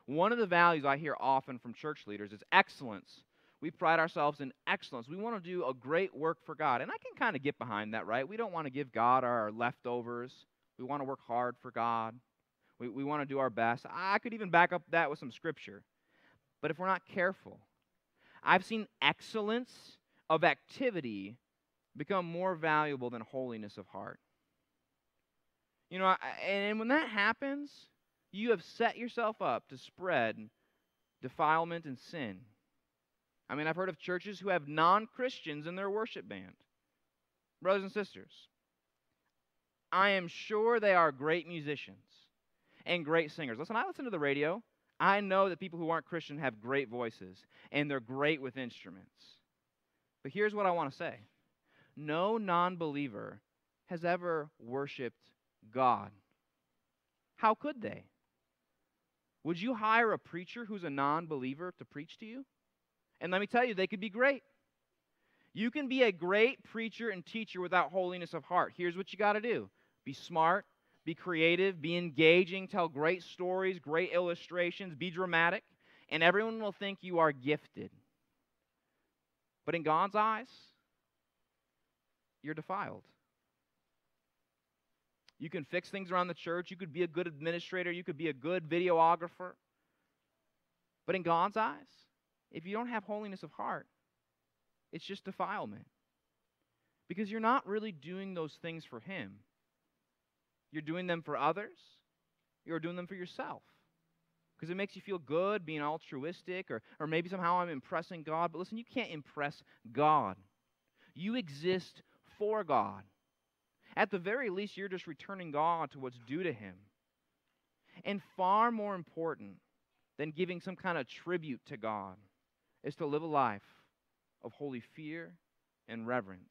One of the values I hear often from church leaders is excellence. We pride ourselves in excellence. We want to do a great work for God. And I can kind of get behind that, right? We don't want to give God our leftovers. We want to work hard for God. We want to do our best. I could even back up that with some scripture. But if we're not careful, I've seen excellence of activity become more valuable than holiness of heart. You know, and when that happens, you have set yourself up to spread defilement and sin. I mean, I've heard of churches who have non-Christians in their worship band. Brothers and sisters, I am sure they are great musicians and great singers. Listen, I listen to the radio. I know that people who aren't Christian have great voices, and they're great with instruments. But here's what I want to say. No non-believer has ever worshiped God. How could they? Would you hire a preacher who's a non-believer to preach to you? And let me tell you, they could be great. You can be a great preacher and teacher without holiness of heart. Here's what you got to do. Be smart, be creative, be engaging, tell great stories, great illustrations, be dramatic, and everyone will think you are gifted. But in God's eyes, you're defiled. You can fix things around the church. You could be a good administrator. You could be a good videographer. But in God's eyes, if you don't have holiness of heart, it's just defilement. Because you're not really doing those things for Him. You're doing them for others. You're doing them for yourself. Because it makes you feel good being altruistic, or maybe somehow I'm impressing God. But listen, you can't impress God. You exist for God. At the very least, you're just returning God to what's due to Him. And far more important than giving some kind of tribute to God is to live a life of holy fear and reverence.